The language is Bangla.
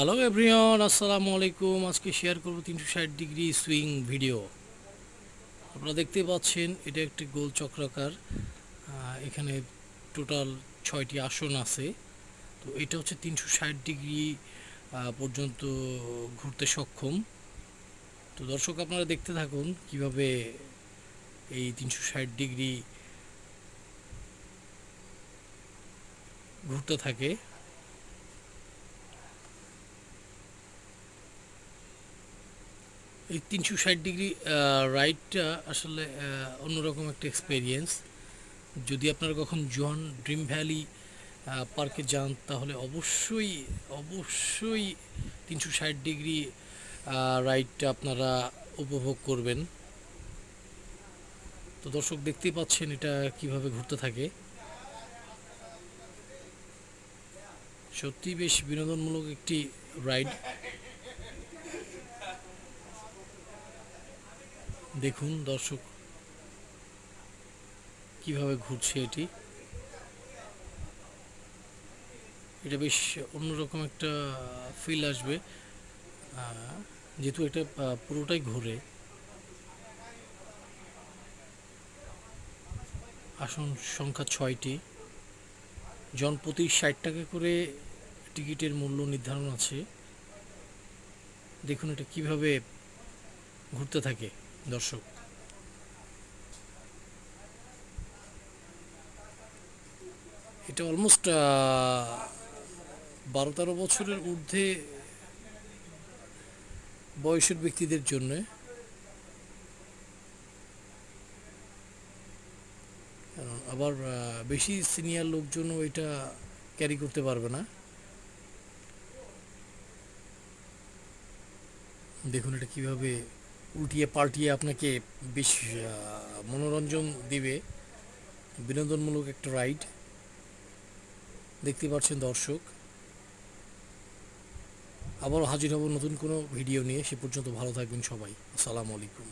হ্যালো এভরিওয়ান, আসসালামু আলাইকুম। আজকে শেয়ার করব 360 ডিগ্রি সুইং ভিডিও। আপনারা দেখতে পাচ্ছেন এটা একটি গোল চক্রাকার। এখানে টোটাল 6টি আসন আছে। তো এটা হচ্ছে 360 ডিগ্রি পর্যন্ত ঘুরতে সক্ষম। তো দর্শক, আপনারা দেখতে থাকুন কিভাবে এই 360 ডিগ্রি ঘুরতে থাকে। এই 360 ডিগ্রি রাইডটা আসলে অন্যরকম একটা এক্সপেরিয়েন্স। যদি আপনারা কখন জন ড্রিম ভ্যালি পার্কে যান তাহলে অবশ্যই অবশ্যই 360 ডিগ্রি রাইডটা আপনারা উপভোগ করবেন। তো দর্শক, দেখতেই পাচ্ছেন এটা কিভাবে ঘুরতে থাকে। সত্যি বেশ বিনোদনমূলক একটি রাইড। দেখুন দর্শক কিভাবে ঘুরছে এটি। এটা বেশ অন্যরকম একটা ফিল আসবে, যেহেতু এটা পুরোটাই ঘুরে। আসন সংখ্যা 6টি, জনপ্রতি 60 টাকা করে টিকিটের মূল্য নির্ধারণ আছে। দেখুন এটা কিভাবে ঘুরতে থাকে দর্শক। এটা অলমোস্ট 12-13 বছরের ঊর্ধ্বে বয়সের ব্যক্তিদের জন্য। আবার বেশি সিনিয়র লোকজনও এটা ক্যারি করতে পারবে না। দেখুন এটা কিভাবে উল্টিয়ে পাল্টিয়ে আপনাকে বেশ মনোরঞ্জন দিবে। বিনোদনমূলক একটা রাইড দেখতে পাচ্ছেন দর্শক। আবারও হাজির হব নতুন কোনো ভিডিও নিয়ে। সে পর্যন্ত ভালো থাকবেন সবাই। আসসালামু আলাইকুম।